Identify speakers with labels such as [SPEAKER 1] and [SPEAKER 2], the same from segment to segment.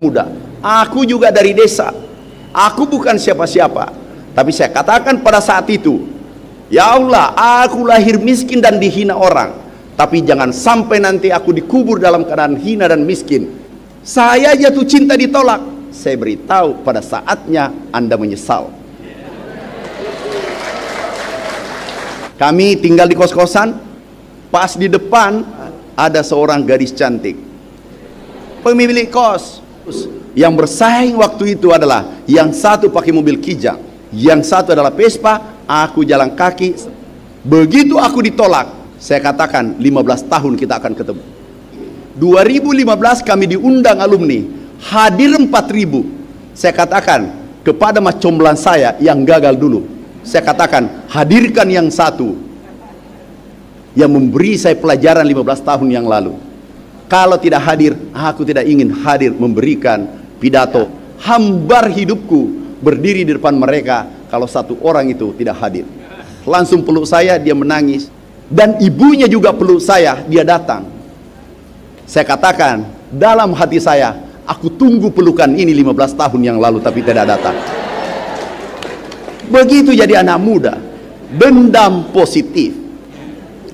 [SPEAKER 1] muda. Aku juga dari desa. Aku bukan siapa-siapa. Tapi saya katakan pada saat itu, ya Allah, aku lahir miskin dan dihina orang. Tapi jangan sampai nanti aku dikubur dalam keadaan hina dan miskin. Saya jatuh cinta ditolak. Saya beritahu pada saatnya Anda menyesal. Kami tinggal di kos-kosan. Pas di depan ada seorang gadis cantik. Pemilik kos. Yang bersaing waktu itu adalah yang satu pakai mobil Kijang, yang satu adalah Vespa, aku jalan kaki. Begitu aku ditolak, saya katakan 15 tahun kita akan ketemu. 2015 kami diundang alumni, hadir 4.000. Saya katakan kepada mas comblang saya yang gagal dulu, saya katakan hadirkan yang satu yang memberi saya pelajaran 15 tahun yang lalu. Kalau tidak hadir, aku tidak ingin hadir memberikan pidato hambar hidupku berdiri di depan mereka kalau satu orang itu tidak hadir. Langsung peluk saya, dia menangis, dan ibunya juga peluk saya, dia datang. Saya katakan dalam hati saya, aku tunggu pelukan ini 15 tahun yang lalu tapi tidak datang. Begitu jadi anak muda, dendam positif.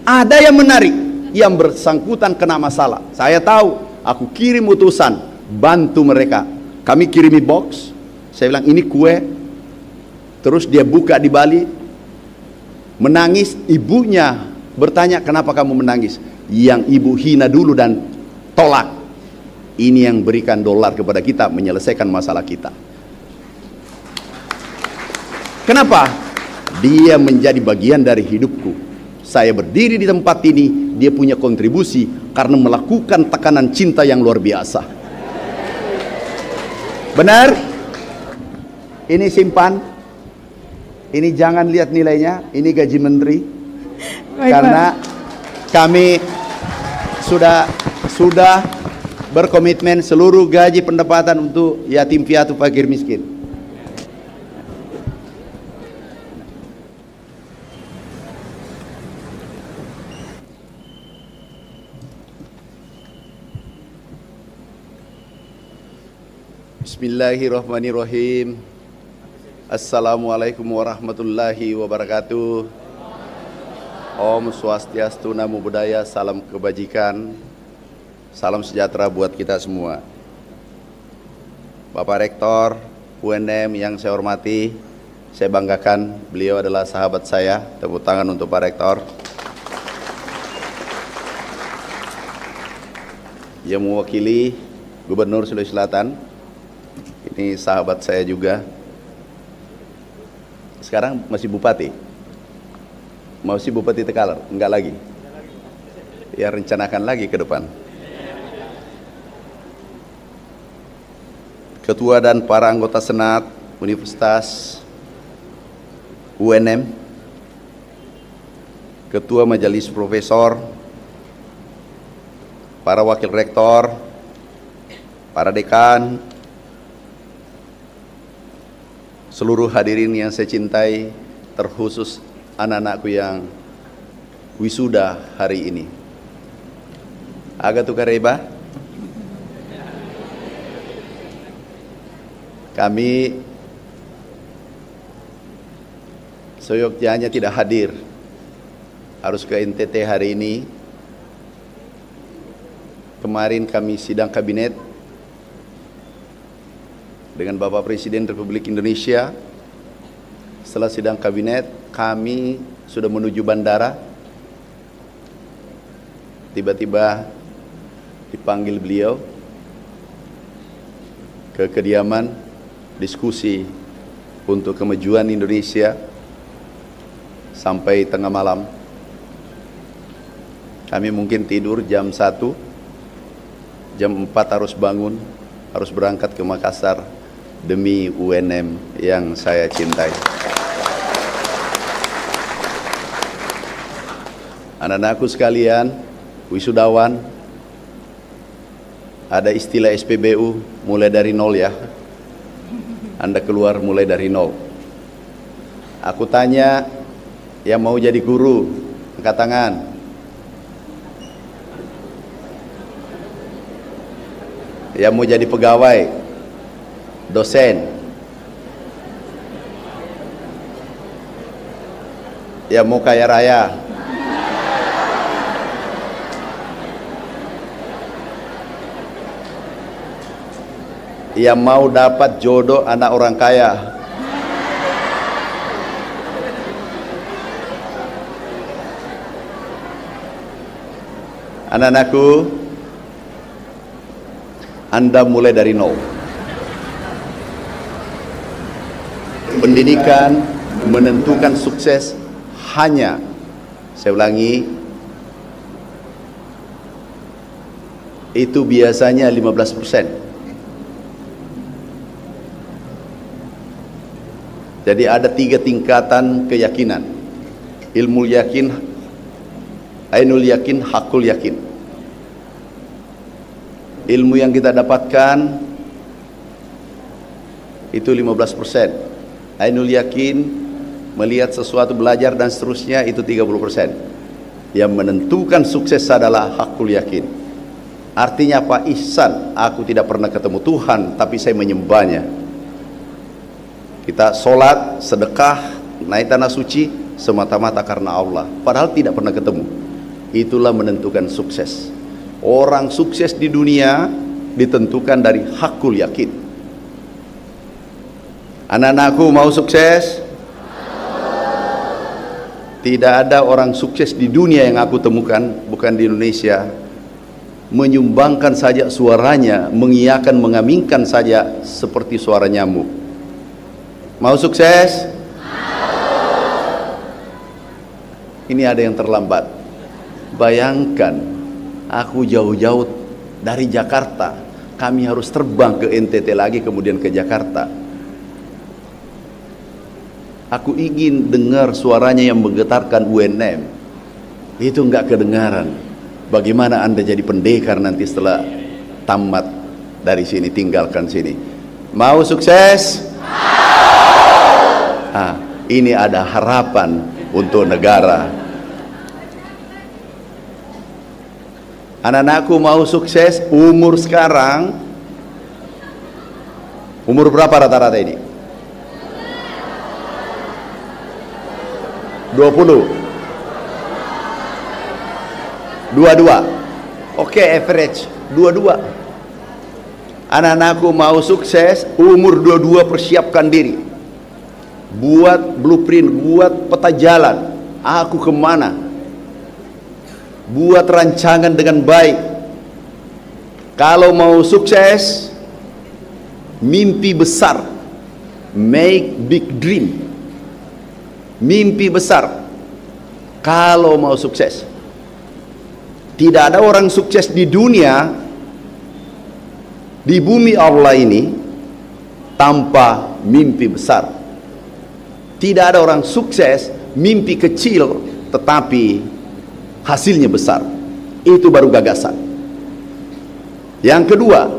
[SPEAKER 1] Ada yang menarik, yang bersangkutan kena masalah. Saya tahu, aku kirim utusan bantu mereka. Kami kirimi box, saya bilang ini kue. Terus dia buka di Bali, menangis. Ibunya bertanya, kenapa kamu menangis? Yang ibu hina dulu dan tolak, ini yang berikan dolar kepada kita menyelesaikan masalah kita. Kenapa? Dia menjadi bagian dari hidupku. Saya berdiri di tempat ini, dia punya kontribusi karena melakukan tekanan cinta yang luar biasa. Benar? Ini simpan. Ini jangan lihat nilainya. Ini gaji menteri. Baik, karena Pak, kami sudah berkomitmen seluruh gaji pendapatan untuk yatim piatu fakir miskin. Bismillahirrahmanirrahim. Assalamualaikum warahmatullahi wabarakatuh. Om Swastiastu, Namo Buddhaya, salam kebajikan, salam sejahtera buat kita semua. Bapak Rektor UNM yang saya hormati, saya banggakan beliau adalah sahabat saya. Tepuk tangan untuk Pak Rektor. Yang mewakili Gubernur Sulawesi Selatan, ini sahabat saya juga. Sekarang masih Bupati. Masih Bupati Tekalar? Enggak lagi. Ya, rencanakan lagi ke depan. Ketua dan para anggota Senat Universitas UNM, Ketua Majelis Profesor, para Wakil Rektor, para Dekan, seluruh hadirin yang saya cintai, terkhusus anak-anakku yang wisuda hari ini. Aga tukareba. Kami seyogyanya tidak hadir, harus ke NTT hari ini. Kemarin kami sidang kabinet dengan Bapak Presiden Republik Indonesia. Setelah sidang kabinet, kami sudah menuju bandara. Tiba-tiba dipanggil beliau ke kediaman, diskusi untuk kemajuan Indonesia sampai tengah malam. Kami mungkin tidur jam 1, jam 4 harus bangun, harus berangkat ke Makassar demi UNM yang saya cintai. Anak-anakku sekalian, wisudawan, ada istilah SPBU mulai dari nol ya. Anda keluar mulai dari nol. Aku tanya, yang mau jadi guru, angkat tangan. yang mau jadi pegawai, dosen, yang mau kaya raya, yang mau dapat jodoh anak orang kaya, anak-anakku, Anda mulai dari nol. Pendidikan menentukan sukses hanya, saya ulangi, itu biasanya 15%. Jadi ada 3 tingkatan keyakinan: ilmu yakin, ainul yakin, hakul yakin. Ilmu yang kita dapatkan itu 15%. Ainul yakin, melihat sesuatu, belajar dan seterusnya, itu 30%. Yang menentukan sukses adalah hakul yakin. Artinya apa? Ihsan, aku tidak pernah ketemu Tuhan, tapi saya menyembahnya. Kita sholat, sedekah, naik tanah suci semata-mata karena Allah, padahal tidak pernah ketemu. Itulah menentukan sukses. Orang sukses di dunia ditentukan dari hakul yakin. Anak-anakku mau sukses? Tidak ada orang sukses di dunia yang aku temukan, bukan di Indonesia, menyumbangkan saja suaranya, mengiyakan, mengaminkan saja seperti suara nyamuk. Mau sukses? Ini ada yang terlambat. Bayangkan, aku jauh-jauh dari Jakarta, kami harus terbang ke NTT lagi, kemudian ke Jakarta. Aku ingin dengar suaranya yang menggetarkan UNM. Itu enggak kedengaran. Bagaimana Anda jadi pendekar nanti setelah tamat dari sini, tinggalkan sini? Mau sukses? Ini ada harapan untuk negara. Anak-anakku mau sukses? Umur sekarang, umur berapa rata-rata ini? 20? 22? Oke, average 22. Anak-anakku mau sukses, umur 22 persiapkan diri. Buat blueprint, buat peta jalan. Aku kemana? Buat rancangan dengan baik. Kalau mau sukses, mimpi besar, make big dream. Mimpi besar. Kalau mau sukses, tidak ada orang sukses di dunia, di bumi Allah ini, tanpa mimpi besar. Tidak ada orang sukses mimpi kecil tetapi hasilnya besar. Itu baru gagasan. Yang kedua,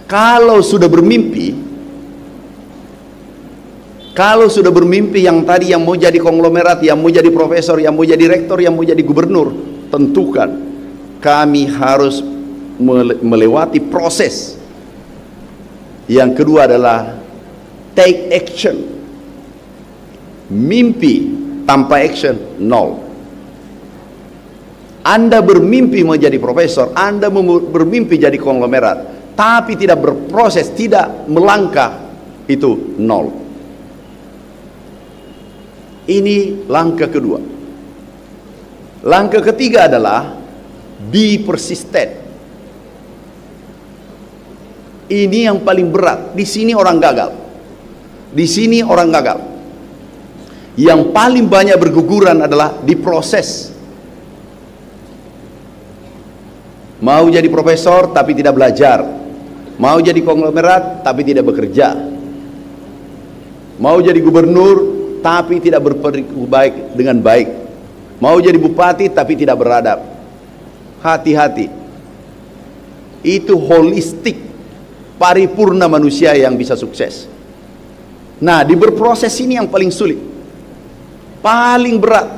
[SPEAKER 1] kalau sudah bermimpi, yang tadi yang mau jadi konglomerat, yang mau jadi profesor, yang mau jadi rektor, yang mau jadi gubernur, tentukan kami harus melewati proses. Yang kedua adalah take action. Mimpi tanpa action nol. Anda bermimpi menjadi profesor, Anda bermimpi jadi konglomerat, tapi tidak berproses, tidak melangkah, itu nol. Ini langkah kedua. Langkah ketiga adalah be persistent. Ini yang paling berat. Di sini orang gagal. Di sini orang gagal. Yang paling banyak berguguran adalah di proses. Mau jadi profesor tapi tidak belajar. Mau jadi konglomerat tapi tidak bekerja. Mau jadi gubernur tapi tidak berperilaku baik dengan baik. Mau jadi bupati tapi tidak beradab. Hati-hati. Itu holistik, paripurna manusia yang bisa sukses. Nah, di berproses ini yang paling sulit, paling berat.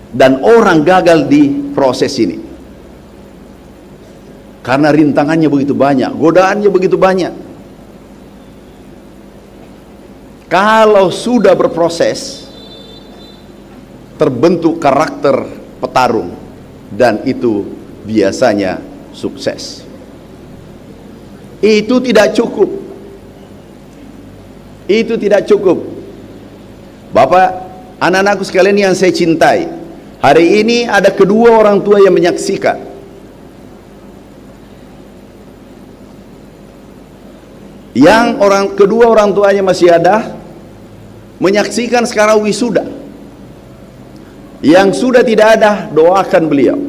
[SPEAKER 1] Dan orang gagal di proses ini. Karena rintangannya begitu banyak, godaannya begitu banyak. Kalau sudah berproses, terbentuk karakter petarung, dan itu biasanya sukses. Itu tidak cukup. Itu tidak cukup. Bapak, anak-anakku sekalian yang saya cintai, hari ini ada kedua orang tua yang menyaksikan. Yang kedua orang tuanya masih ada, menyaksikan sekarang wisuda. Yang sudah tidak ada, doakan beliau.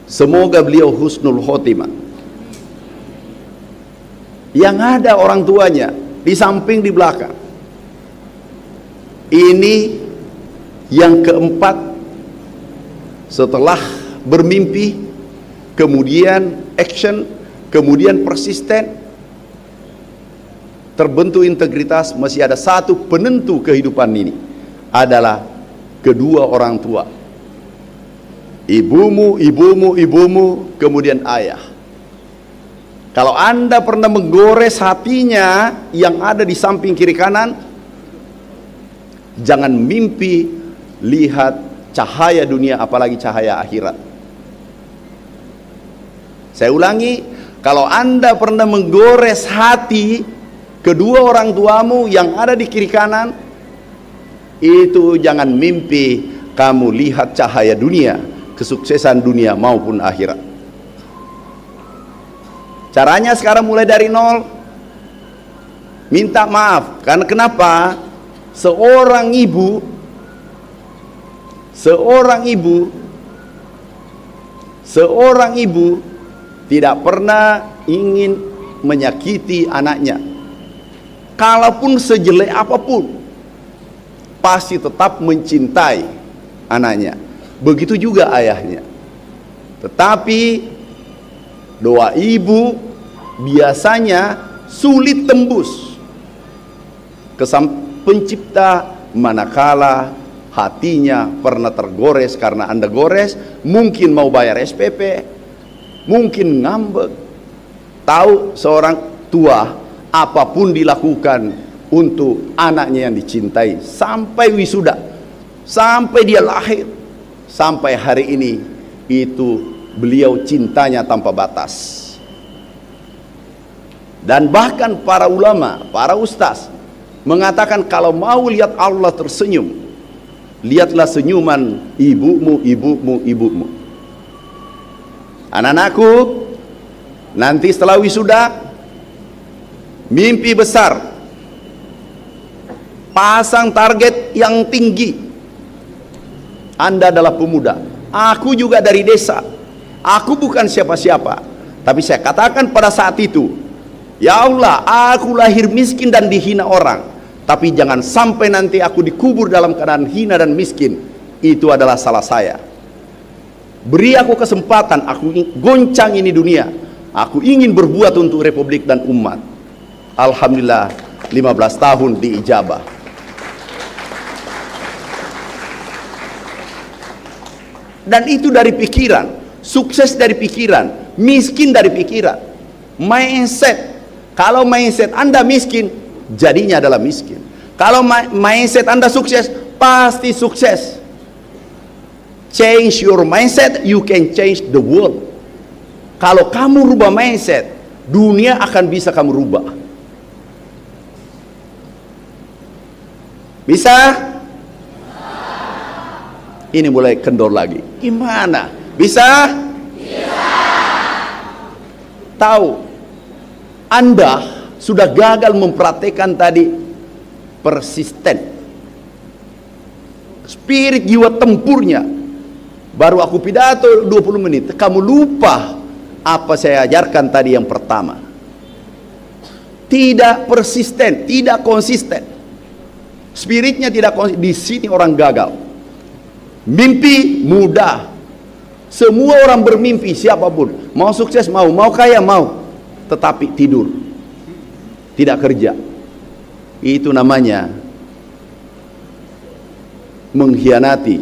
[SPEAKER 1] Semoga beliau husnul khotimah. Yang ada orang tuanya di samping, di belakang. Ini yang keempat, setelah bermimpi, kemudian action, kemudian persisten, terbentuk integritas. Masih ada satu penentu kehidupan ini, adalah kedua orang tua. Ibumu, kemudian ayah. Kalau Anda pernah menggores hatinya yang ada di samping kiri kanan, jangan mimpi lihat cahaya dunia, apalagi cahaya akhirat. Saya ulangi, kalau Anda pernah menggores hati kedua orang tuamu yang ada di kiri kanan, itu jangan mimpi kamu lihat cahaya dunia, kesuksesan dunia maupun akhirat. Caranya sekarang mulai dari nol, minta maaf. Karena kenapa? Seorang ibu tidak pernah ingin menyakiti anaknya. Kalaupun sejelek apapun, pasti tetap mencintai anaknya. Begitu juga ayahnya. Tetapi doa ibu biasanya sulit tembus ke sang pencipta, manakala hatinya pernah tergores karena Anda gores, mungkin mau bayar SPP, mungkin ngambek. Tahu seorang tua, apapun dilakukan untuk anaknya yang dicintai, sampai wisuda, sampai dia lahir, sampai hari ini, itu beliau cintanya tanpa batas. Dan bahkan para ulama, para ustaz mengatakan, kalau mau lihat Allah tersenyum, lihatlah senyuman ibumu. Anak-anakku, nanti setelah wisuda, mimpi besar, pasang target yang tinggi. Anda adalah pemuda, aku juga dari desa, aku bukan siapa-siapa, tapi saya katakan pada saat itu, ya Allah, aku lahir miskin dan dihina orang, tapi jangan sampai nanti aku dikubur dalam keadaan hina dan miskin. Itu adalah salah saya. Beri aku kesempatan, aku goncang ini dunia, aku ingin berbuat untuk Republik dan umat. Alhamdulillah, 15 tahun diijabah. Dan itu dari pikiran, sukses dari pikiran, miskin dari pikiran. Mindset, kalau mindset Anda miskin, jadinya adalah miskin. Kalau mindset Anda sukses, pasti sukses. Change your mindset, you can change the world. Kalau kamu rubah mindset, dunia akan bisa kamu rubah. Bisa? Ini mulai kendor lagi. Gimana? Bisa? Bisa. Tahu, Anda sudah gagal mempraktekkan tadi persisten. Spirit jiwa tempurnya. Baru aku pidato 20 menit, kamu lupa apa saya ajarkan tadi yang pertama. Tidak persisten, tidak konsisten. Spiritnya tidak konsisten. Di sini orang gagal. Mimpi mudah. Semua orang bermimpi, siapapun. Mau sukses, mau kaya, mau. Tetapi tidur. Tidak kerja. Itu namanya mengkhianati,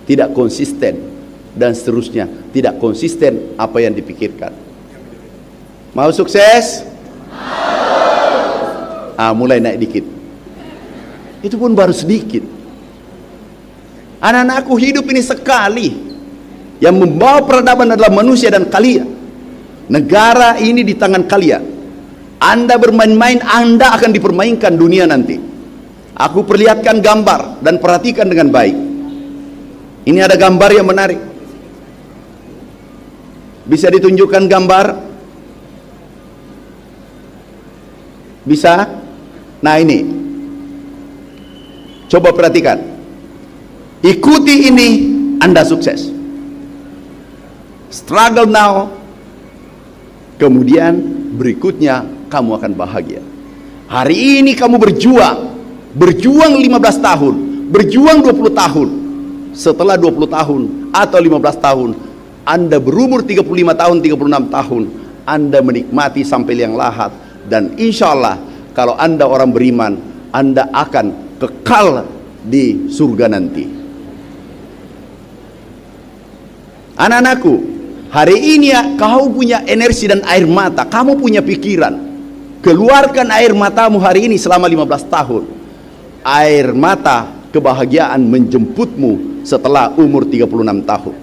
[SPEAKER 1] tidak konsisten dan seterusnya. Tidak konsisten apa yang dipikirkan. Mau sukses? Mulai naik dikit. Itu pun baru sedikit. Anak-anakku, hidup ini sekali. Yang membawa peradaban adalah manusia dan kalian. Negara ini di tangan kalian. Anda bermain-main, Anda akan dipermainkan dunia nanti. Aku perlihatkan gambar dan perhatikan dengan baik. Ini ada gambar yang menarik. Bisa ditunjukkan gambar? Bisa? Nah ini. Coba perhatikan. Ikuti ini, Anda sukses. Struggle now. Kemudian berikutnya kamu akan bahagia. Hari ini kamu berjuang 15 tahun, berjuang 20 tahun. Setelah 20 tahun atau 15 tahun, Anda berumur 35 tahun, 36 tahun, Anda menikmati sampai liang lahat. Dan insya Allah, kalau Anda orang beriman, Anda akan kekal di surga nanti. Anak-anakku, hari ini ya, kau punya energi dan air mata, kamu punya pikiran. Keluarkan air matamu hari ini selama 15 tahun. Air mata kebahagiaan menjemputmu setelah umur 36 tahun.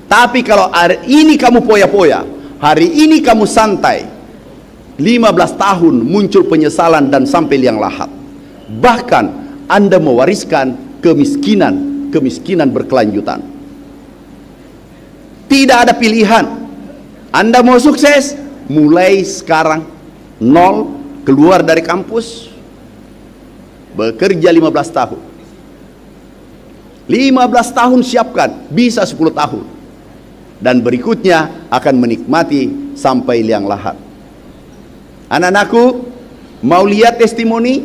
[SPEAKER 1] Tapi kalau hari ini kamu poya-poya, hari ini kamu santai, 15 tahun muncul penyesalan dan sampai liang lahat. Bahkan Anda mewariskan kemiskinan berkelanjutan. Tidak ada pilihan. Anda mau sukses, mulai sekarang nol, keluar dari kampus, bekerja 15 tahun. 15 tahun siapkan, bisa 10 tahun. Dan berikutnya akan menikmati sampai liang lahat. Anak-anakku, mau lihat testimoni?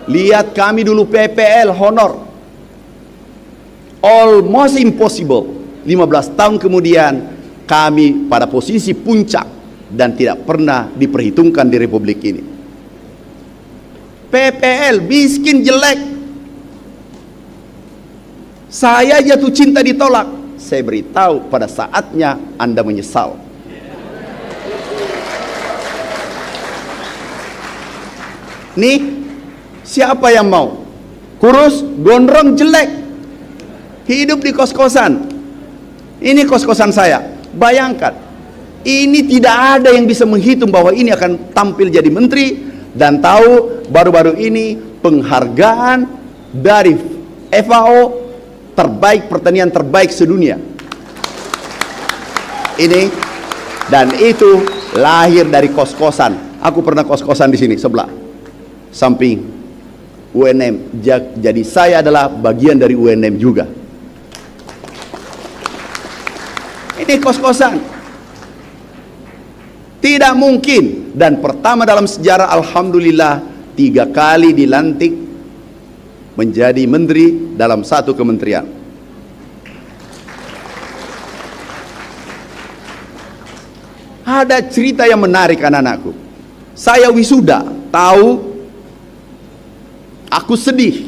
[SPEAKER 1] Lihat kami dulu PPL honor. Almost impossible. 15 tahun kemudian kami pada posisi puncak dan tidak pernah diperhitungkan di Republik ini. PPL miskin, jelek. Saya jatuh cinta ditolak. Saya beritahu, pada saatnya Anda menyesal. Nih, siapa yang mau? Kurus, gondrong, jelek, hidup di kos-kosan. Ini kos-kosan saya. Bayangkan, ini tidak ada yang bisa menghitung bahwa ini akan tampil jadi menteri. Dan tahu baru-baru ini penghargaan dari FAO terbaik, pertanian terbaik sedunia. Ini dan itu lahir dari kos-kosan. Aku pernah kos-kosan di sini sebelah, samping UNM. Jadi saya adalah bagian dari UNM juga. Ini kos-kosan. Tidak mungkin. Dan pertama dalam sejarah, alhamdulillah, 3 kali dilantik menjadi menteri dalam satu kementerian. Ada cerita yang menarik anak-anakku. Saya wisuda, tahu, aku sedih.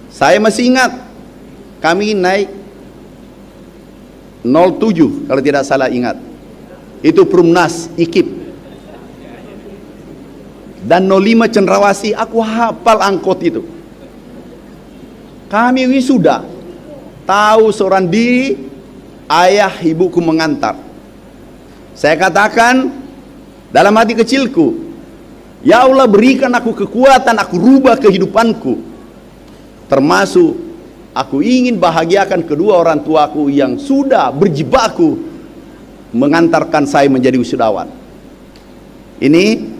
[SPEAKER 1] Saya masih ingat, kami naik 07 kalau tidak salah ingat. Itu Prumnas IKIP. Dan 05 Cendrawasih, aku hafal angkot itu. Kami wisuda, tahu seorang diri, ayah ibuku mengantar. Saya katakan dalam hati kecilku, ya Allah, berikan aku kekuatan, aku rubah kehidupanku. Termasuk aku ingin bahagiakan kedua orang tuaku yang sudah berjibaku mengantarkan saya menjadi wisudawan. Ini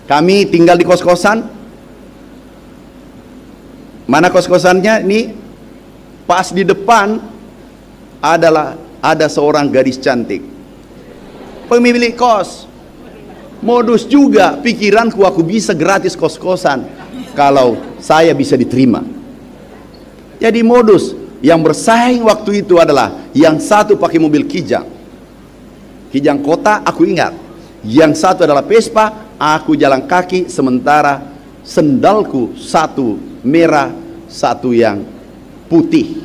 [SPEAKER 1] kami tinggal di kos-kosan. Mana kos-kosannya? Ini pas di depan ada seorang gadis cantik, pemilik kos. Modus juga pikiranku, aku bisa gratis kos-kosan kalau saya bisa diterima. Jadi modus yang bersaing waktu itu adalah yang satu pakai mobil Kijang kota, aku ingat. Yang satu adalah Vespa, aku jalan kaki, sementara sendalku satu merah, satu yang putih.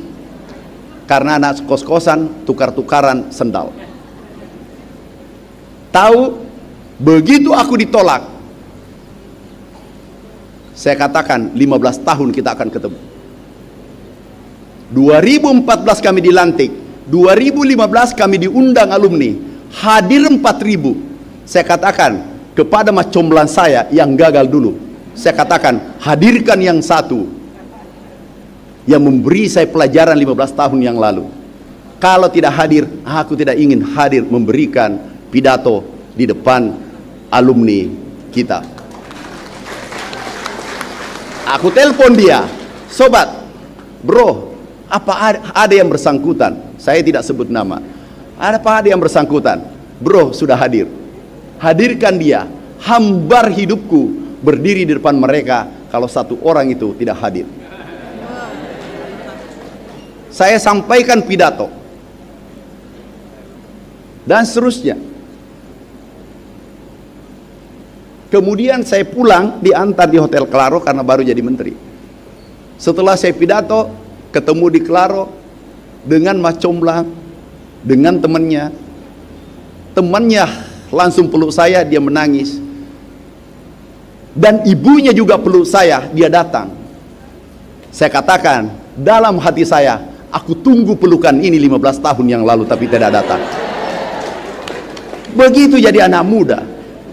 [SPEAKER 1] Karena anak kos-kosan tukar-tukaran sendal. Tahu, begitu aku ditolak, saya katakan 15 tahun kita akan ketemu. 2014 kami dilantik, 2015 kami diundang alumni, hadir 4.000. Saya katakan kepada mas comblang saya yang gagal dulu, saya katakan hadirkan yang satu yang memberi saya pelajaran 15 tahun yang lalu. Kalau tidak hadir, aku tidak ingin hadir memberikan pidato di depan alumni kita. Aku telepon dia, sobat, bro, apa ada yang bersangkutan? Saya tidak sebut nama. Ada yang bersangkutan? Bro, sudah hadir. Hadirkan dia. Hambar hidupku berdiri di depan mereka kalau satu orang itu tidak hadir. Saya sampaikan pidato dan seterusnya. Kemudian saya pulang, diantar di Hotel Claro karena baru jadi menteri. Setelah saya pidato, ketemu di Claro dengan mas comblang, dengan temannya. Temannya langsung peluk saya, dia menangis. Dan ibunya juga peluk saya, dia datang. Saya katakan, dalam hati saya, aku tunggu pelukan ini 15 tahun yang lalu tapi tidak datang. Begitu jadi anak muda.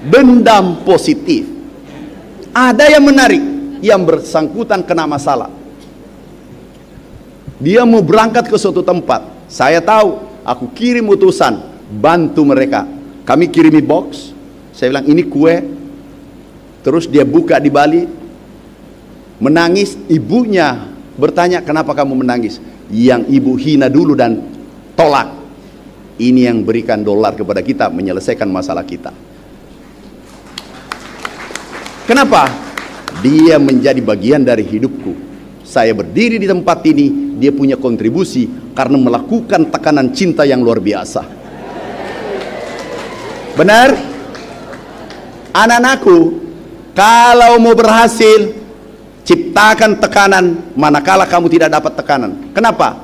[SPEAKER 1] Dendam positif. Ada yang menarik, yang bersangkutan kena masalah. Dia mau berangkat ke suatu tempat. Saya tahu, aku kirim utusan bantu mereka. Kami kirimi box. Saya bilang ini kue. Terus dia buka di Bali, menangis. Ibunya bertanya, kenapa kamu menangis? Yang ibu hina dulu dan tolak, ini yang berikan dolar kepada kita menyelesaikan masalah kita. Kenapa? Dia menjadi bagian dari hidupku. Saya berdiri di tempat ini, dia punya kontribusi karena melakukan tekanan cinta yang luar biasa. Benar? Anak-anakku, kalau mau berhasil, ciptakan tekanan manakala kamu tidak dapat tekanan. Kenapa?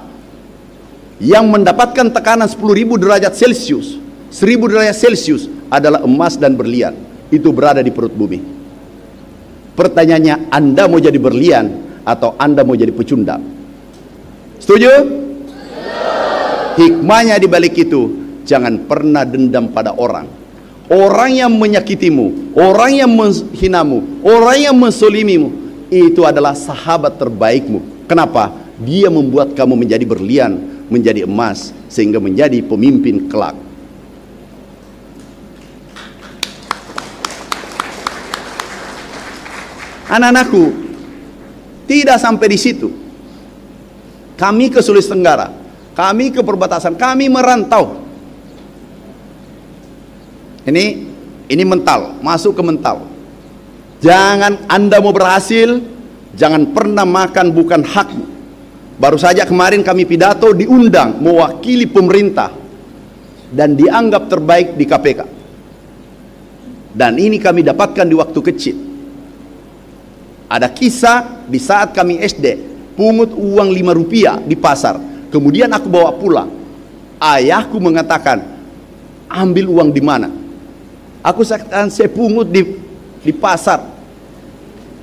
[SPEAKER 1] Yang mendapatkan tekanan 10.000 derajat Celcius, 1.000 derajat Celcius adalah emas dan berlian. Itu berada di perut bumi. Pertanyaannya, Anda mau jadi berlian atau Anda mau jadi pecundang? Setuju? Hikmahnya di balik itu, jangan pernah dendam pada orang. Orang yang menyakitimu, orang yang menghinamu, orang yang mensolimimu, itu adalah sahabat terbaikmu. Kenapa? Dia membuat kamu menjadi berlian, menjadi emas, sehingga menjadi pemimpin kelak. Anak-anakku, tidak sampai di situ. Kami ke Sulawesi Tenggara, kami ke perbatasan, kami merantau. Ini mental, masuk ke mental. Jangan Anda mau berhasil, jangan pernah makan bukan hakmu. Baru saja kemarin kami pidato diundang mewakili pemerintah dan dianggap terbaik di KPK. Dan ini kami dapatkan di waktu kecil. Ada kisah di saat kami SD, pungut uang 5 rupiah di pasar, kemudian aku bawa pulang. Ayahku mengatakan, ambil uang di mana? Aku katakan, saya pungut di pasar.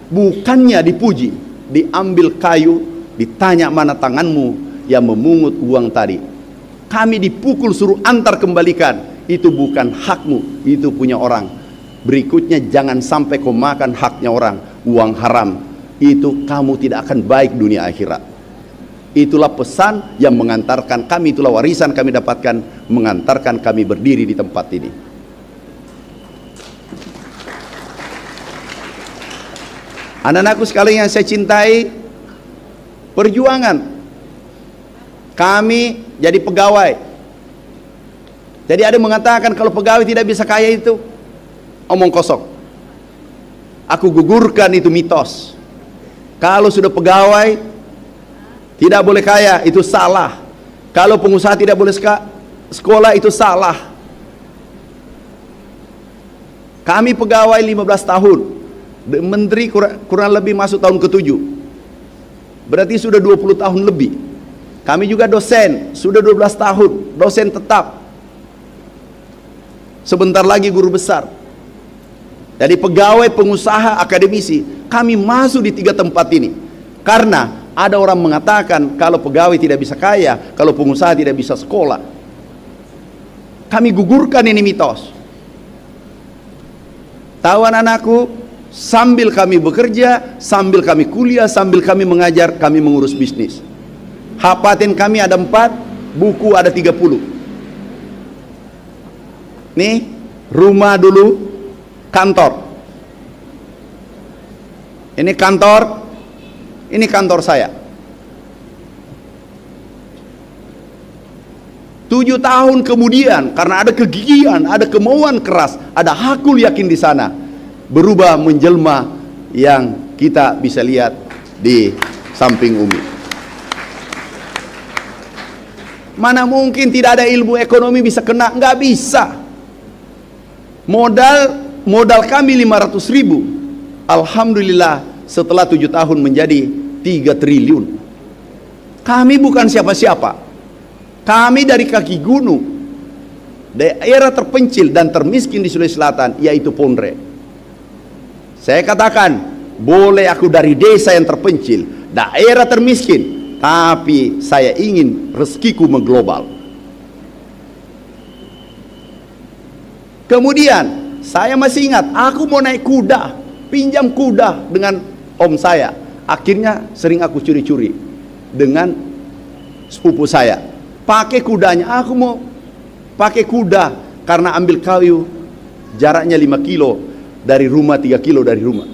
[SPEAKER 1] Bukannya dipuji, diambil kayu, ditanya mana tanganmu yang memungut uang tadi. Kami dipukul, suruh antar kembalikan. Itu bukan hakmu, itu punya orang. Berikutnya, jangan sampai kau makan haknya orang, uang haram. Itu kamu tidak akan baik dunia akhirat. Itulah pesan yang mengantarkan kami, itulah warisan kami dapatkan, mengantarkan kami berdiri di tempat ini. Anak-anakku sekalian yang saya cintai, perjuangan kami jadi pegawai. Jadi ada yang mengatakan kalau pegawai tidak bisa kaya, itu omong kosong. Aku gugurkan itu mitos. Kalau sudah pegawai tidak boleh kaya, itu salah. Kalau pengusaha tidak boleh sekolah, itu salah. Kami pegawai 15 tahun, menteri kurang lebih masuk tahun ke-7. berarti sudah 20 tahun lebih. Kami juga dosen, sudah 12 tahun, dosen tetap. Sebentar lagi guru besar. Jadi pegawai, pengusaha, akademisi, kami masuk di 3 tempat ini. Karena ada orang mengatakan kalau pegawai tidak bisa kaya, kalau pengusaha tidak bisa sekolah. Kami gugurkan ini mitos. Tahu anak-anakku, sambil kami bekerja, sambil kami kuliah, sambil kami mengajar, kami mengurus bisnis. Hapaten kami ada 4, buku ada 30. Nih, rumah dulu, kantor. Ini kantor saya. 7 tahun kemudian, karena ada kegigihan, ada kemauan keras, ada hakul yakin di sana, berubah menjelma yang kita bisa lihat di samping Umi. Mana mungkin tidak ada ilmu ekonomi bisa kena? Nggak bisa. Modal kami 500.000. Alhamdulillah setelah 7 tahun menjadi 3 triliun. Kami bukan siapa-siapa. Kami dari kaki gunung, daerah terpencil dan termiskin di Sulawesi Selatan, yaitu Pondre. Saya katakan, boleh aku dari desa yang terpencil, daerah termiskin, tapi saya ingin rezekiku mengglobal. Kemudian saya masih ingat, aku mau naik kuda, pinjam kuda dengan om saya. Akhirnya sering aku curi-curi dengan sepupu saya. Pakai kudanya, aku mau pakai kuda karena ambil kayu jaraknya 5 kilo dari rumah, 3 kilo dari rumah.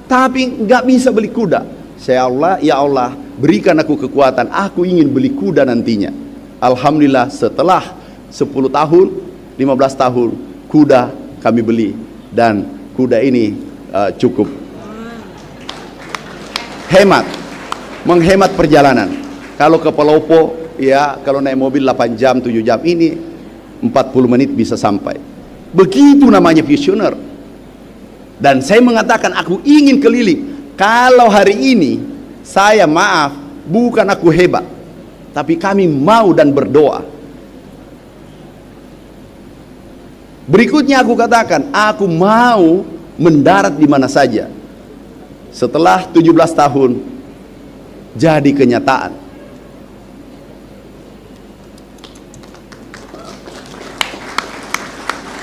[SPEAKER 1] Tapi nggak bisa beli kuda. Saya Allah, ya Allah, berikan aku kekuatan, aku ingin beli kuda nantinya. Alhamdulillah setelah 10 tahun, 15 tahun, kuda kami beli, dan kuda ini cukup hemat, menghemat perjalanan. Kalau ke Palopo, ya kalau naik mobil 8 jam, 7 jam, ini 40 menit bisa sampai. Begitu namanya visioner. Dan saya mengatakan aku ingin keliling. Kalau hari ini saya, maaf, bukan aku hebat, tapi kami mau dan berdoa. Berikutnya aku katakan, aku mau mendarat di mana saja. Setelah 17 tahun jadi kenyataan.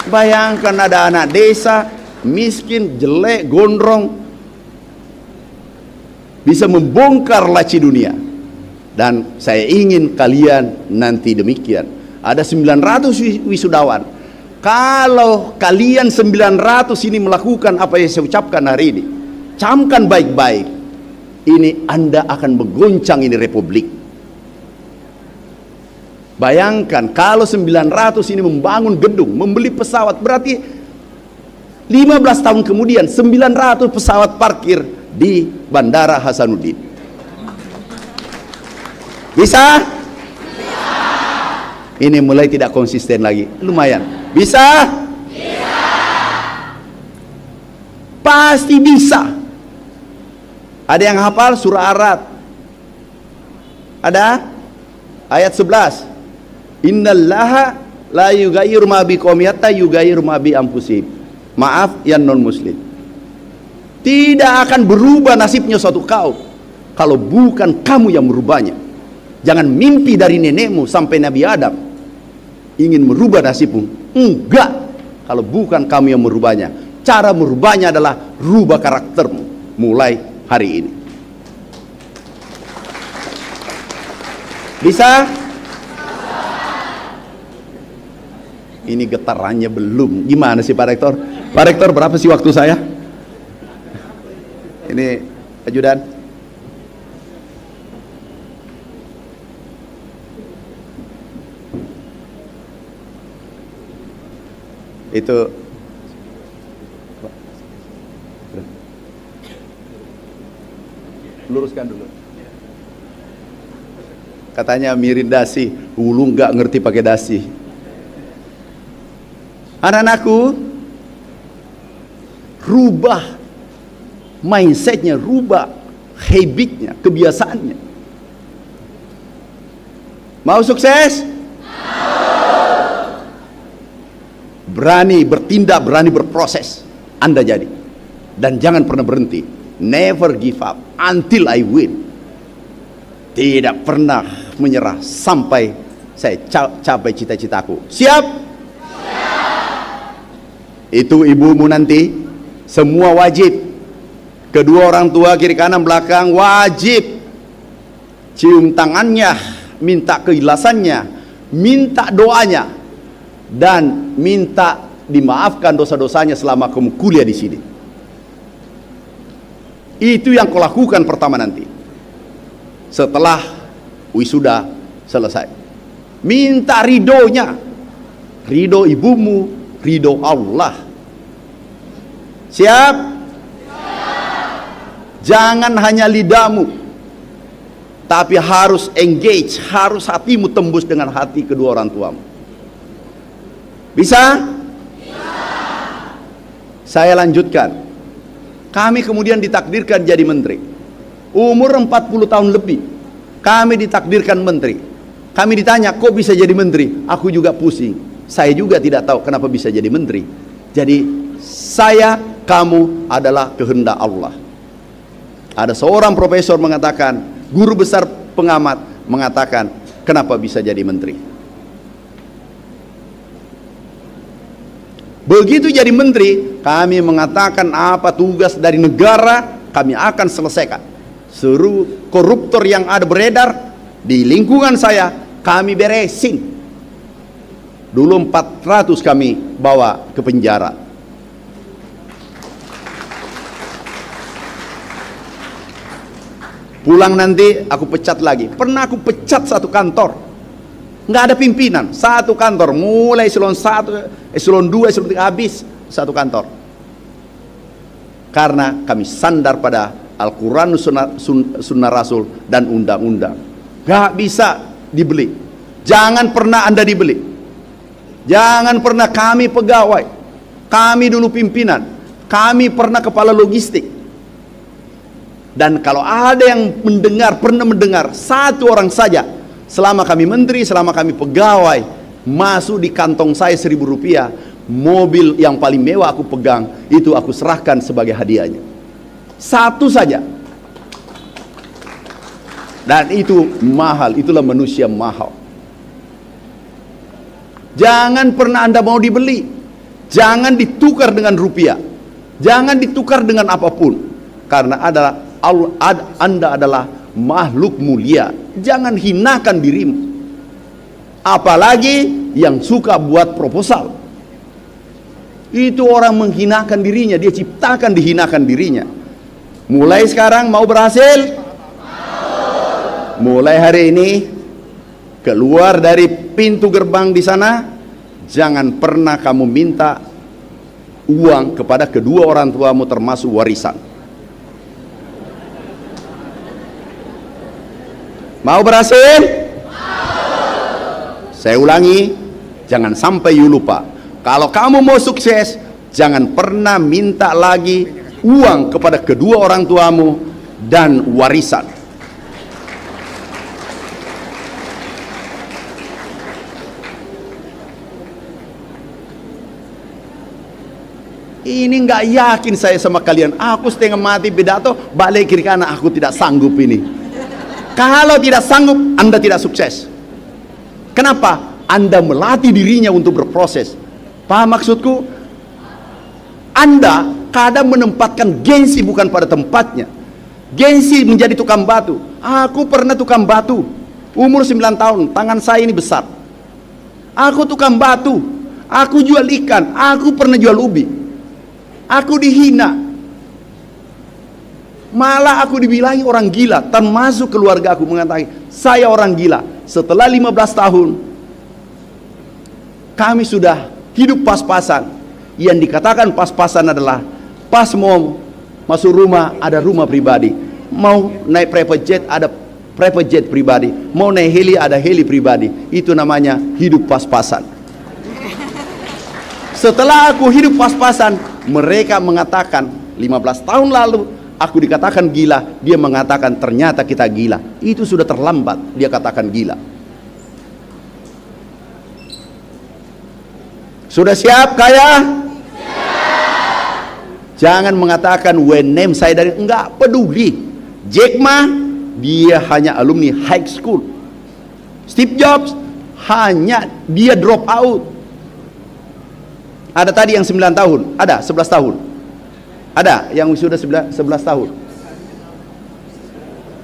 [SPEAKER 1] Bayangkan ada anak desa miskin, jelek, gondrong, bisa membongkar laci dunia. Dan saya ingin kalian nanti demikian. Ada 900 wisudawan. Kalau kalian 900 ini melakukan apa yang saya ucapkan hari ini, camkan baik-baik, ini Anda akan menggoncang ini republik. Bayangkan kalau 900 ini membangun gedung, membeli pesawat, berarti 15 tahun kemudian 900 pesawat parkir di Bandara Hasanuddin. Bisa? Ini mulai tidak konsisten lagi. Lumayan. Bisa? Bisa. Pasti bisa. Ada yang hafal surah Ar-Ra'd? Ada? Ayat 11. Innallaha la yughayyiru ma biqaumin hatta yughayyiru ma bi anfusihim. Maaf yang non muslim. Tidak akan berubah nasibnya suatu kaum kalau bukan kamu yang merubahnya. Jangan mimpi dari nenekmu sampai Nabi Adam ingin merubah nasibmu. Enggak, kalau bukan kamu yang merubahnya. Cara merubahnya adalah rubah karaktermu mulai hari ini. Bisa? Ini getarannya belum. Gimana sih Pak Rektor? Pak Rektor, berapa sih waktu saya? Ini ajudan. Itu luruskan dulu. Katanya mirin dasi, ulu nggak ngerti pakai dasi. Anak-anakku, rubah mindsetnya, rubah habitnya, kebiasaannya. Mau sukses? Berani bertindak, berani berproses, Anda jadi. Dan jangan pernah berhenti. Never give up until I win. Tidak pernah menyerah sampai saya capai cita-citaku. Siap? Itu ibumu nanti semua wajib. Kedua orang tua kiri kanan belakang wajib cium tangannya, minta keikhlasannya, minta doanya, dan minta dimaafkan dosa-dosanya selama kamu kuliah di sini. Itu yang kau lakukan pertama nanti. Setelah wisuda selesai, minta ridhonya, ridho ibumu, ridho Allah. Siap? Jangan hanya lidahmu, tapi harus engage, harus hatimu tembus dengan hati kedua orang tuamu. Bisa? Saya lanjutkan. Kami kemudian ditakdirkan jadi menteri. Umur 40 tahun lebih kami ditakdirkan menteri. Kami ditanya, kok bisa jadi menteri? Aku juga pusing. Saya juga tidak tahu kenapa bisa jadi menteri. Jadi saya, kamu adalah kehendak Allah. Ada seorang profesor mengatakan, guru besar pengamat mengatakan, kenapa bisa jadi menteri? Begitu jadi menteri, kami mengatakan apa tugas dari negara, kami akan selesaikan. Seluruh koruptor yang ada beredar di lingkungan saya, kami beresin. Dulu 400 kami bawa ke penjara. Pulang nanti aku pecat lagi. Pernah aku pecat satu kantor, nggak ada pimpinan, satu kantor, mulai eselon 1, eselon 2, eselon 3, habis satu kantor. Karena kami sandar pada Al-Quran, Sunnah Rasul, dan undang-undang. Nggak bisa dibeli. Jangan pernah Anda dibeli. Jangan pernah. Kami pegawai, kami dulu pimpinan, kami pernah kepala logistik. Dan kalau ada yang pernah mendengar satu orang saja, selama kami menteri, selama kami pegawai, masuk di kantong saya 1.000 rupiah, mobil yang paling mewah aku pegang, itu aku serahkan sebagai hadiahnya. Satu saja. Dan itu mahal, itulah manusia mahal. Jangan pernah Anda mau dibeli. Jangan ditukar dengan rupiah. Jangan ditukar dengan apapun. Karena Anda adalah makhluk mulia. Jangan hinakan dirimu. Apalagi yang suka buat proposal. Itu orang menghinakan dirinya. Dia ciptakan dihinakan dirinya. Mulai sekarang mau berhasil? Mulai hari ini, keluar dari pintu gerbang di sana, jangan pernah kamu minta uang kepada kedua orang tuamu termasuk warisan. Mau berhasil? Saya ulangi, jangan sampai you lupa. Kalau kamu mau sukses, jangan pernah minta lagi uang kepada kedua orang tuamu dan warisan. Ini nggak yakin saya sama kalian. Aku setengah mati pidato, balik kiri kanan, aku tidak sanggup ini. Kalau tidak sanggup, Anda tidak sukses. Kenapa? Anda melatih dirinya untuk berproses. Paham maksudku? Anda kadang menempatkan gengsi bukan pada tempatnya. Gengsi menjadi tukang batu. Aku pernah tukang batu. Umur 9 tahun, tangan saya ini besar. Aku tukang batu. Aku jual ikan. Aku pernah jual ubi. Aku dihina. Malah aku dibilangi orang gila, termasuk keluarga aku mengatakan saya orang gila. Setelah 15 tahun kami sudah hidup pas-pasan. Yang dikatakan pas-pasan adalah pas mau masuk rumah ada rumah pribadi, mau naik private jet ada private jet pribadi, mau naik heli ada heli pribadi. Itu namanya hidup pas-pasan. Setelah aku hidup pas-pasan, mereka mengatakan 15 tahun lalu Aku dikatakan gila, dia mengatakan ternyata kita gila. Itu sudah terlambat, dia katakan gila. Sudah siap kaya? Jangan mengatakan when name saya dari, enggak peduli. Jack Ma, dia hanya alumni high school. Steve Jobs, hanya dia drop out. Ada tadi yang 9 tahun, ada 11 tahun. Ada yang sudah 11 tahun.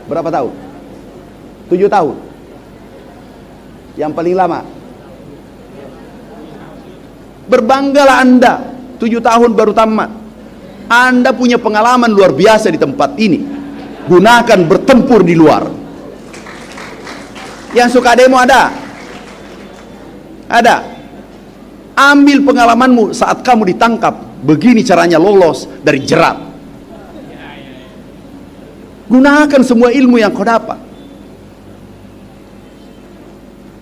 [SPEAKER 1] Berapa tahun? 7 tahun. Yang paling lama. Berbanggalah Anda, 7 tahun baru tamat. Anda punya pengalaman luar biasa di tempat ini. Gunakan bertempur di luar. Yang suka demo ada? Ada. Ambil pengalamanmu saat kamu ditangkap. Begini caranya lolos dari jerat. Gunakan semua ilmu yang kau dapat.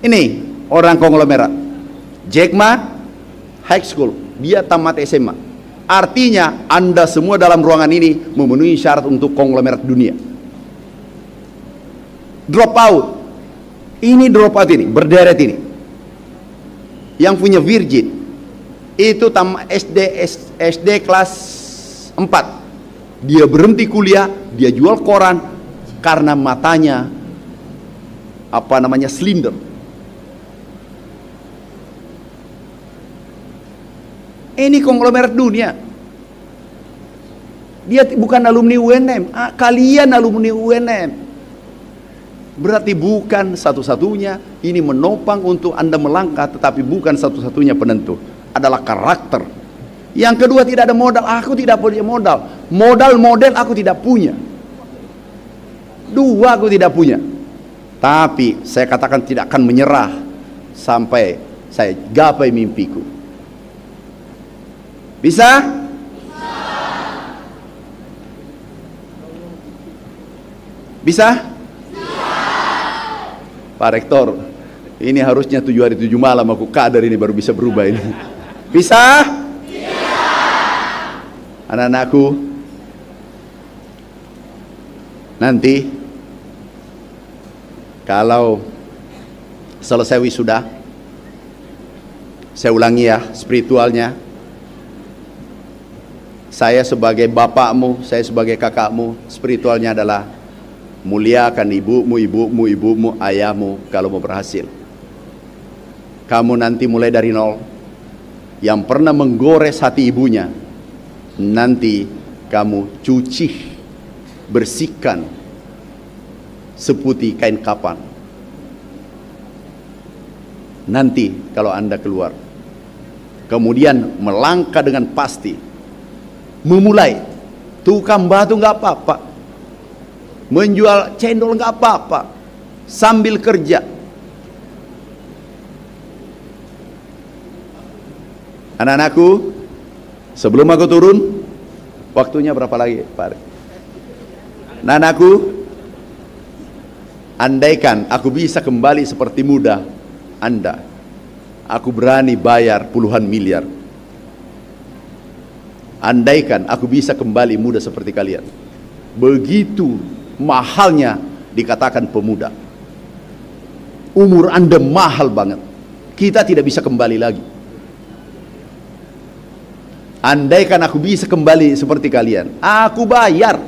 [SPEAKER 1] Ini orang konglomerat. Jack Ma, high school, dia tamat SMA. Artinya Anda semua dalam ruangan ini memenuhi syarat untuk konglomerat dunia. Drop out. Ini drop out ini, berderet ini. Yang punya Virgin itu tamat SD kelas 4. Dia berhenti kuliah, dia jual koran karena matanya silinder. Ini konglomerat dunia. Dia bukan alumni UNM. Kalian alumni UNM. Berarti bukan satu-satunya. Ini menopang untuk Anda melangkah, tetapi bukan satu-satunya penentu. Adalah karakter. Yang kedua, tidak ada modal. Aku tidak punya modal. Model aku tidak punya. Dua, aku tidak punya. Tapi saya katakan tidak akan menyerah sampai saya gapai mimpiku. Bisa? Bisa? Pak Rektor, ini harusnya 7 hari 7 malam aku kader ini baru bisa berubah ini. Bisa? Anak-anakku, nanti kalau selesai wisuda, saya ulangi ya spiritualnya. Saya sebagai bapakmu, saya sebagai kakakmu, spiritualnya adalah muliakan ibumu, ayahmu kalau mau berhasil. Kamu nanti mulai dari nol. Yang pernah menggores hati ibunya, nanti kamu cuci, bersihkan seputih kain kapan. Nanti kalau Anda keluar, kemudian melangkah dengan pasti. Memulai tukang batu nggak apa-apa, menjual cendol nggak apa-apa, sambil kerja. Anak-anakku, sebelum aku turun, waktunya berapa lagi, Pak? Anak-anakku, andaikan aku bisa kembali seperti muda Anda, aku berani bayar puluhan miliar. Andaikan aku bisa kembali muda seperti kalian. Begitu mahalnya dikatakan pemuda. Umur Anda mahal banget. Kita tidak bisa kembali lagi. Andaikan aku bisa kembali seperti kalian, aku bayar.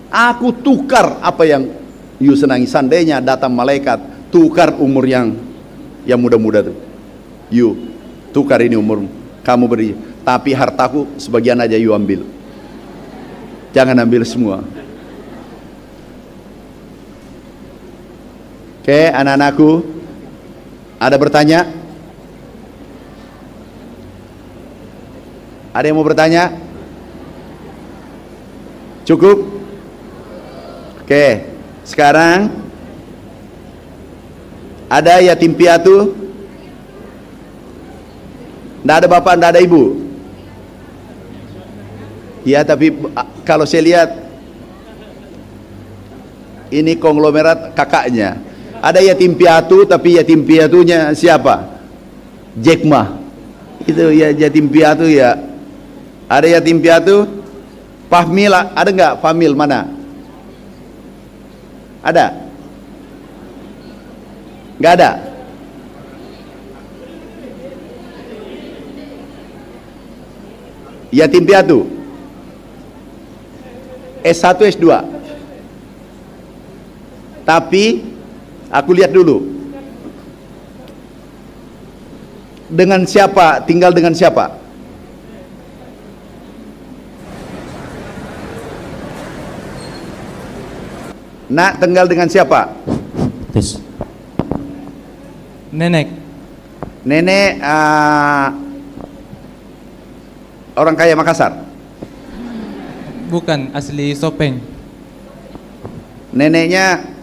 [SPEAKER 1] Aku tukar apa yang you senangi. Seandainya datang malaikat, tukar umur yang muda-muda tuh. You tukar ini umur kamu beri. Tapi hartaku sebagian aja you ambil. Jangan ambil semua. Oke, anak-anakku, ada bertanya? Ada yang mau bertanya? Cukup? Oke, sekarang ada yatim piatu? Tidak ada bapak, tidak ada ibu? Ya, tapi kalau saya lihat ini konglomerat kakaknya. Ada yatim piatu, tapi yatim piatunya siapa? Jack Ma. Itu ya yatim piatu ya. Ada yatim piatu? Fahmil ada nggak? Fahmil mana? Ada? Nggak ada? Yatim piatu S1 S2. Tapi aku lihat dulu dengan siapa, tinggal dengan siapa. Nak tinggal dengan siapa?
[SPEAKER 2] Tes.
[SPEAKER 3] Nenek.
[SPEAKER 1] Nenek orang kaya Makassar.
[SPEAKER 3] Bukan, asli Sopeng.
[SPEAKER 1] Neneknya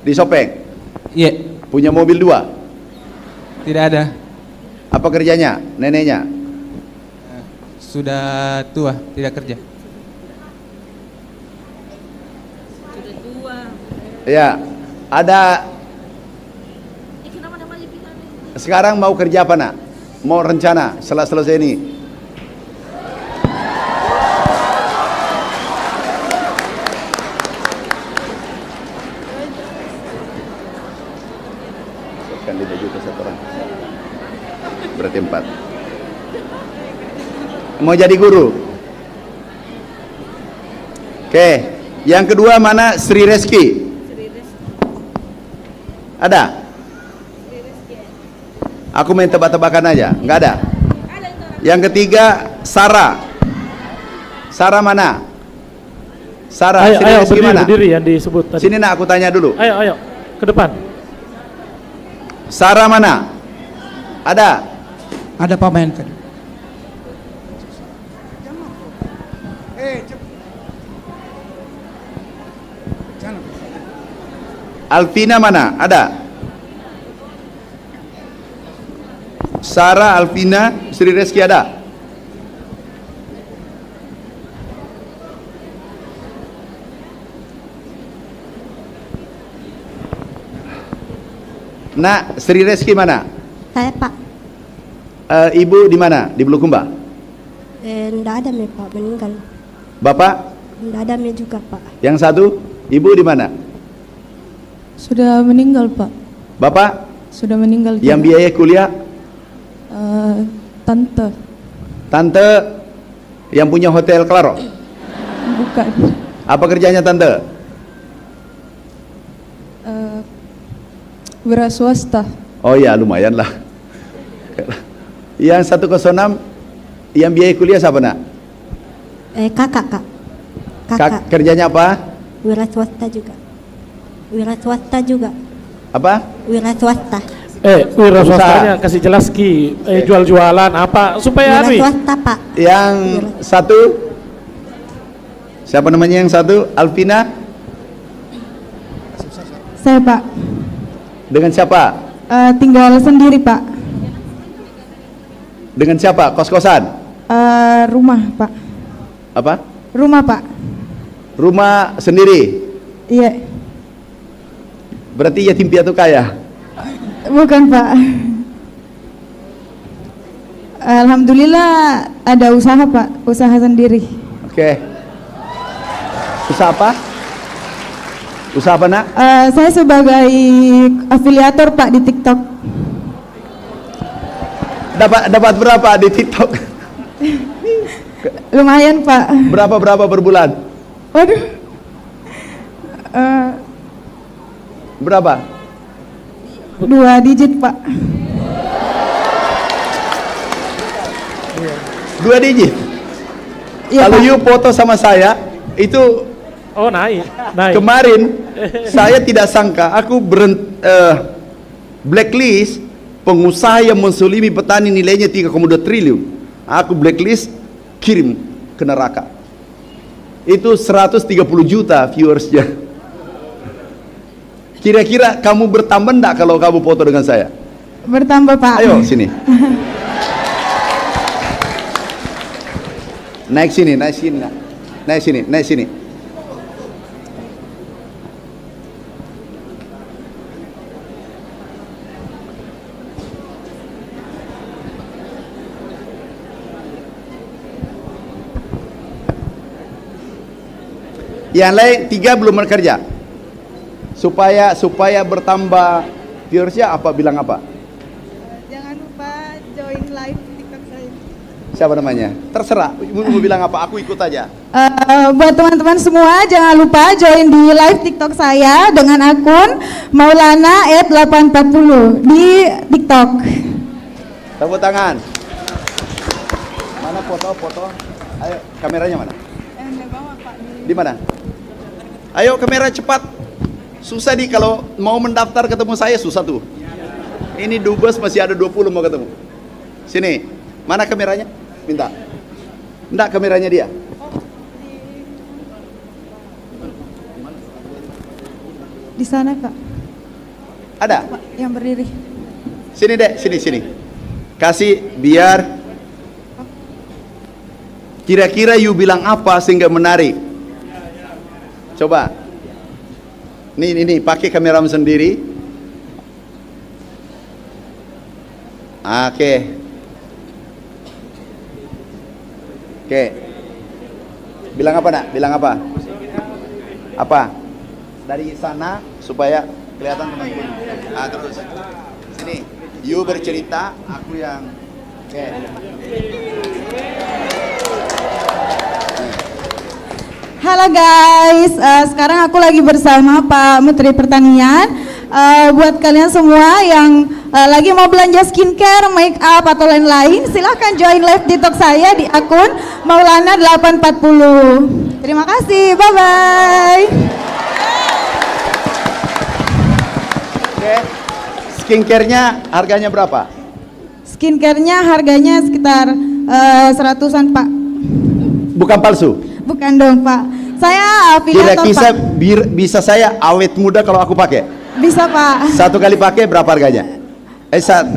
[SPEAKER 1] di Sopeng.
[SPEAKER 3] Iya.
[SPEAKER 1] Punya mobil 2.
[SPEAKER 3] Tidak ada.
[SPEAKER 1] Apa kerjanya neneknya?
[SPEAKER 3] Sudah tua, tidak kerja.
[SPEAKER 1] Ya, ada. Sekarang mau kerja apa nak? Mau rencana setelah selesai ini? Kan 5 juta satu orang. Berarti 4. Mau jadi guru? Oke. Yang kedua mana? Sri Reski. Ada? Aku main tebak-tebakan aja. Nggak ada? Yang ketiga Sarah. Sarah mana? Sarah.
[SPEAKER 4] Ayo,
[SPEAKER 1] Sri
[SPEAKER 4] ayo
[SPEAKER 1] Reski
[SPEAKER 4] berdiri,
[SPEAKER 1] mana?
[SPEAKER 4] berdiri yang disebut tadi.
[SPEAKER 1] Sini nak, aku tanya dulu.
[SPEAKER 4] Ayo, ke depan.
[SPEAKER 1] Sarah mana? Ada?
[SPEAKER 5] Ada Pak Menko.
[SPEAKER 1] Alvina mana? Ada? Sarah, Alvina, Sri Reski ada? Nak, Sri Reski mana?
[SPEAKER 6] Saya Pak.
[SPEAKER 1] Ibu di mana? Di Bulukumba?
[SPEAKER 6] Enggak ada nih Pak, meninggal.
[SPEAKER 1] Bapak?
[SPEAKER 6] Enggak ada nih juga Pak.
[SPEAKER 1] Yang satu? Ibu di mana?
[SPEAKER 7] Sudah meninggal Pak.
[SPEAKER 1] Bapak?
[SPEAKER 7] Sudah meninggal juga.
[SPEAKER 1] Yang biaya kuliah?
[SPEAKER 7] Tante.
[SPEAKER 1] Tante yang punya hotel Claro?
[SPEAKER 7] Bukan.
[SPEAKER 1] Apa kerjanya tante?
[SPEAKER 7] Wira swasta.
[SPEAKER 1] Oh ya, lumayan lah. Yang 106 yang biaya kuliah siapa nak?
[SPEAKER 6] Kakak Kak. Kakak.
[SPEAKER 1] Kerjanya apa?
[SPEAKER 6] Wira swasta juga. Wira swasta juga.
[SPEAKER 1] Apa?
[SPEAKER 6] Wira swasta.
[SPEAKER 4] Wira swastanya kasih jelas Ki. Jual-jualan apa supaya
[SPEAKER 6] Wira swasta Pak.
[SPEAKER 1] Yang satu siapa namanya yang satu? Alvina?
[SPEAKER 7] Saya Pak.
[SPEAKER 1] Dengan siapa?
[SPEAKER 7] Tinggal sendiri Pak.
[SPEAKER 1] Dengan siapa? Kos-kosan?
[SPEAKER 7] Rumah Pak.
[SPEAKER 1] Apa?
[SPEAKER 7] Rumah Pak.
[SPEAKER 1] Rumah sendiri?
[SPEAKER 7] Iya.
[SPEAKER 1] Berarti yatim piatu kaya?
[SPEAKER 7] Bukan Pak. Alhamdulillah ada usaha Pak, usaha sendiri.
[SPEAKER 1] Oke. Usaha apa? Usaha apa nak?
[SPEAKER 7] Saya sebagai afiliator Pak di TikTok.
[SPEAKER 1] Dapat berapa di TikTok?
[SPEAKER 7] Lumayan Pak.
[SPEAKER 1] Berapa per bulan?
[SPEAKER 7] Waduh.
[SPEAKER 1] Berapa?
[SPEAKER 7] 2 digit Pak.
[SPEAKER 1] 2 digit?
[SPEAKER 7] Iya,
[SPEAKER 1] Kalau
[SPEAKER 7] Pak.
[SPEAKER 1] you foto sama saya itu
[SPEAKER 4] Oh naik.
[SPEAKER 1] kemarin saya tidak sangka aku blacklist pengusaha yang mensolimi petani nilainya 3,2 triliun. Aku blacklist, kirim ke neraka. Itu 130 juta viewersnya. Kira-kira kamu bertambah enggak kalau kamu foto dengan saya?
[SPEAKER 7] Bertambah Pak.
[SPEAKER 1] Ayo sini. Naik sini, naik sini, naik sini, naik sini. Yang lain 3 belum bekerja. Supaya bertambah viewersnya apa bilang apa?
[SPEAKER 7] Jangan lupa join live TikTok saya.
[SPEAKER 1] Siapa namanya? Terserah. Mau bilang apa? Aku ikut aja.
[SPEAKER 7] Buat teman-teman semua jangan lupa join di live TikTok saya dengan akun Maulana@840 di TikTok.
[SPEAKER 1] Tepuk tangan. Mana foto? Ayo, kameranya mana? Di mana? Ayo kamera cepat. Susah nih kalau mau mendaftar ketemu saya susah tuh. Ini dubes masih ada 20 mau ketemu. Sini. Mana kameranya? Minta. Enggak kameranya dia.
[SPEAKER 7] Di sana Kak.
[SPEAKER 1] Ada?
[SPEAKER 7] Pak, yang berdiri.
[SPEAKER 1] Sini deh, sini. Kasih biar kira-kira you bilang apa sehingga menarik. Coba. Nih, pakai kameramu sendiri. Oke. Bilang apa nak? Bilang apa? Apa? Dari sana supaya kelihatan teman-teman. Terus. Sini. You bercerita, aku yang oke.
[SPEAKER 7] Halo guys, sekarang aku lagi bersama Pak Menteri Pertanian. Buat kalian semua yang lagi mau belanja skincare, make up atau lain-lain, silahkan join live TikTok saya di akun Maulana840. Terima kasih, bye-bye.
[SPEAKER 1] Oke. Skincare-nya harganya berapa?
[SPEAKER 7] Skincare-nya harganya sekitar 100-an Pak.
[SPEAKER 1] Bukan palsu.
[SPEAKER 7] Bukan dong Pak. Saya afiliator
[SPEAKER 1] Kira-kira
[SPEAKER 7] Pak.
[SPEAKER 1] bisa saya awet muda kalau aku pakai?
[SPEAKER 7] Bisa Pak.
[SPEAKER 1] Satu kali pakai berapa harganya?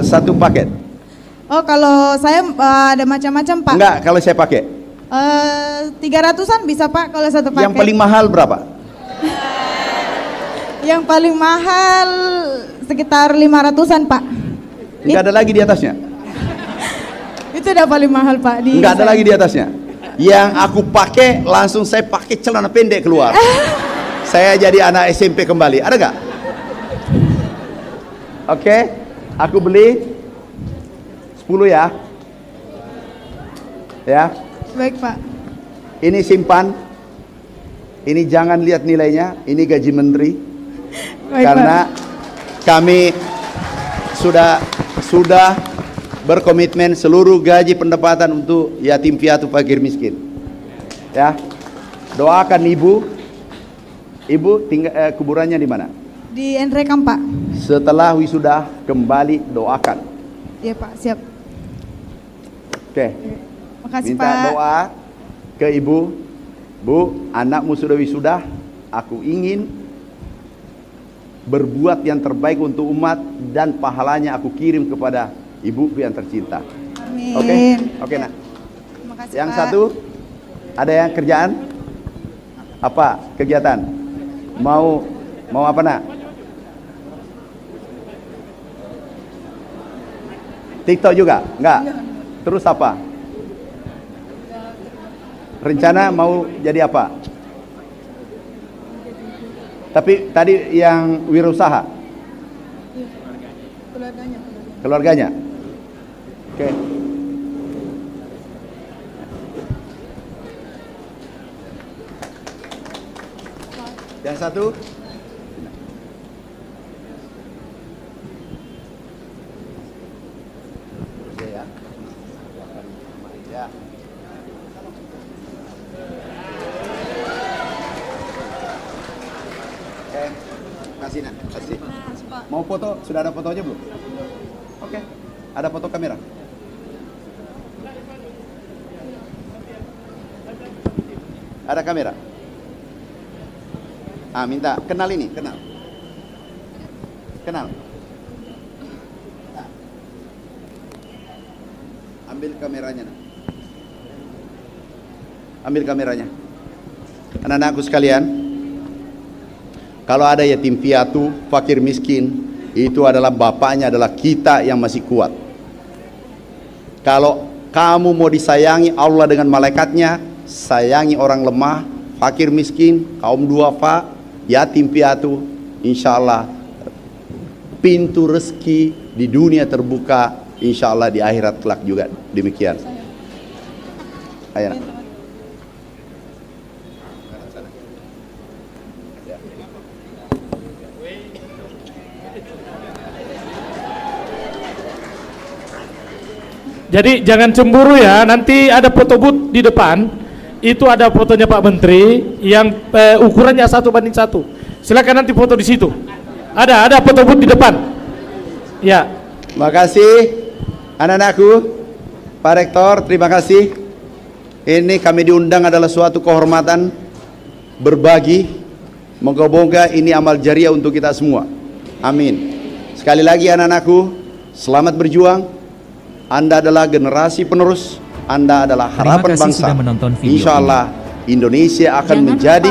[SPEAKER 1] Satu paket?
[SPEAKER 7] Oh kalau saya ada macam-macam Pak.
[SPEAKER 1] Enggak, kalau saya pakai.
[SPEAKER 7] 300-an bisa Pak kalau satu paket.
[SPEAKER 1] Yang paling mahal berapa?
[SPEAKER 7] Yang paling mahal sekitar 500-an Pak.
[SPEAKER 1] Enggak ada lagi di atasnya?
[SPEAKER 7] Itu udah paling mahal Pak.
[SPEAKER 1] Enggak ada lagi di atasnya? Yang aku pakai langsung saya pakai celana pendek keluar. Saya jadi anak SMP kembali. Ada nggak? Oke, aku beli 10 ya. Ya.
[SPEAKER 7] Baik Pak.
[SPEAKER 1] Ini simpan. Ini jangan lihat nilainya. Ini gaji menteri.
[SPEAKER 7] Baik,
[SPEAKER 1] karena
[SPEAKER 7] Pak.
[SPEAKER 1] kami sudah berkomitmen seluruh gaji pendapatan untuk yatim piatu fakir miskin. Ya, doakan ibu tinggal kuburannya di mana?
[SPEAKER 7] Di Enrekam Pak.
[SPEAKER 1] Setelah wisuda kembali doakan.
[SPEAKER 7] Iya Pak, siap.
[SPEAKER 1] Oke.
[SPEAKER 7] Makasih
[SPEAKER 1] Minta
[SPEAKER 7] Pak.
[SPEAKER 1] doa ke ibu. Bu, anakmu sudah wisuda. Aku ingin berbuat yang terbaik untuk umat dan pahalanya aku kirim kepada ibuku yang tercinta.
[SPEAKER 7] Amin.
[SPEAKER 1] Oke nak.
[SPEAKER 7] Terima kasih
[SPEAKER 1] Yang
[SPEAKER 7] Pak.
[SPEAKER 1] satu, ada yang kerjaan? Apa kegiatan? Mau apa nak? TikTok juga? Enggak. Terus apa? Rencana mau jadi apa? Tapi tadi yang wirausaha? Keluarganya? Oke. Yang satu? Ya. Ya. Kasih nak, kasih. Mau foto? Sudah ada fotonya belum? Oke. Ada foto kamera? Ada kamera? Minta kenal ini, kenal. Ambil kameranya nak. Ambil kameranya. Anak-anakku sekalian, kalau ada yatim piatu, fakir miskin, itu adalah bapaknya adalah kita yang masih kuat. Kalau kamu mau disayangi Allah dengan malaikatnya, sayangi orang lemah, fakir miskin, kaum duafa, yatim piatu, insya Allah pintu rezeki di dunia terbuka, insya Allah di akhirat kelak juga demikian. Ayo.
[SPEAKER 4] Jadi jangan cemburu ya, nanti ada foto booth di depan, itu ada fotonya Pak Menteri yang ukurannya 1:1. Silakan nanti foto di situ. Ada foto booth di depan. Ya.
[SPEAKER 1] Makasih anak-anakku, Pak Rektor, terima kasih. Ini kami diundang adalah suatu kehormatan berbagi. Moga-moga ini amal jariah untuk kita semua. Amin. Sekali lagi anak-anakku, selamat berjuang. Anda adalah generasi penerus, Anda adalah harapan bangsa. Insya Allah Indonesia akan menjadi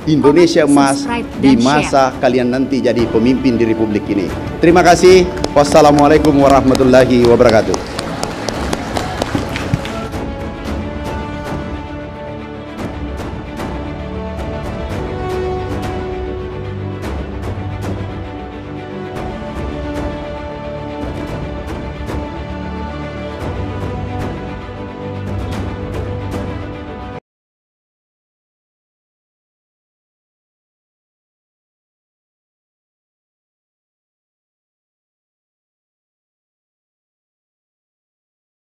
[SPEAKER 1] Indonesia emas di masa kalian nanti jadi pemimpin di Republik ini. Terima kasih. Wassalamualaikum warahmatullahi wabarakatuh.